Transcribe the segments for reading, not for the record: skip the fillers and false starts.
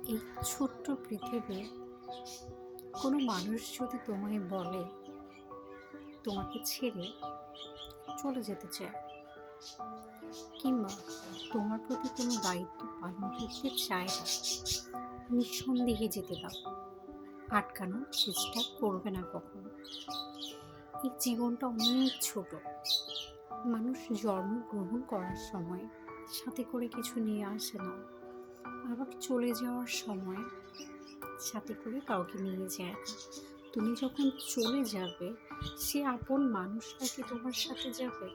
এই ছোট্ট পৃথিবী কোনো মানুষ যদি তোমায় বলে তোমাকে ছেড়ে চলে যেতে চায়, কিংবা তোমার প্রতি কোনো দায়িত্ব পালন করতে চায় না, নিঃসন্দেহে যেতে দাও। আটকানোর চেষ্টা করবে না কখনো। এই জীবনটা অনেক ছোট। মানুষ জন্মগ্রহণ করার সময় সাথে করে কিছু নিয়ে আসে না, আবার চলে যাওয়ার সময় সাথে করে কাউকে নিয়ে যায় না। তুমি যখন চলে যাবে, সে আপন মানুষটা কি তোমার সাথে যাবে?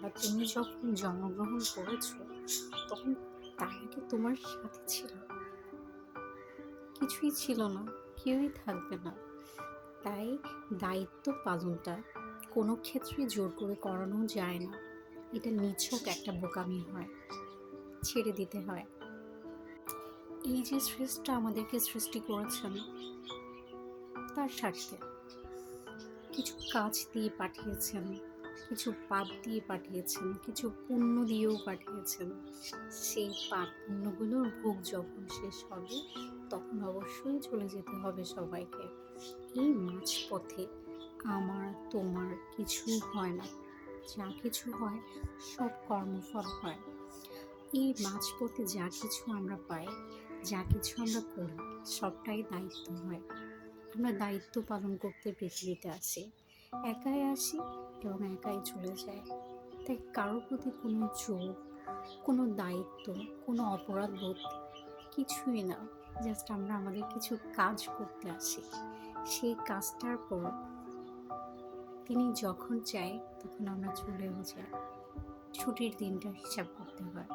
বা তুমি যখন জন্মগ্রহণ করেছো, তখন তারা কি তোমার সাথে ছিল? কিছুই ছিল না, কেউই থাকবে না। তাই দায়িত্ব পালনটা কোনো ক্ষেত্রে জোর করে করানো যায় না। এটা নিছক একটা বোকামি হয়, ছেড়ে দিতে হয়। এই যে সৃষ্টিটা আমাদেরকে সৃষ্টি করেছেন, তার স্বার্থে কিছু কাজ দিয়ে পাঠিয়েছেন, কিছু পাপ দিয়ে পাঠিয়েছেন, কিছু পুণ্য দিয়েও পাঠিয়েছেন। সেই পাপ পুণ্যগুলোর ভোগ যখন শেষ হবে, তখন অবশ্যই চলে যেতে হবে সবাইকে। এই মাঝপথে আমার তোমার কিছুই হয় না। যা কিছু হয় সব কর্মফল হয়। এই মাঝপথে যা কিছু আমরা পাই, যা কিছু আমরা করি, সবটাই দায়িত্ব হয়। আমরা দায়িত্ব পালন করতে পৃথিবীতে আসি, একাই আসি এবং একাই চলে যাই। তাই কারোর প্রতি কোনো জোর, কোনো দায়িত্ব, কোনো অপরাধ বোধ কিছুই না। জাস্ট আমরা আমাদের কিছু কাজ করতে আসি। সেই কাজটার পর তিনি যখন চাই তখন আমরা চলেও যাই। ছুটির দিনটা হিসাব করতে হয়।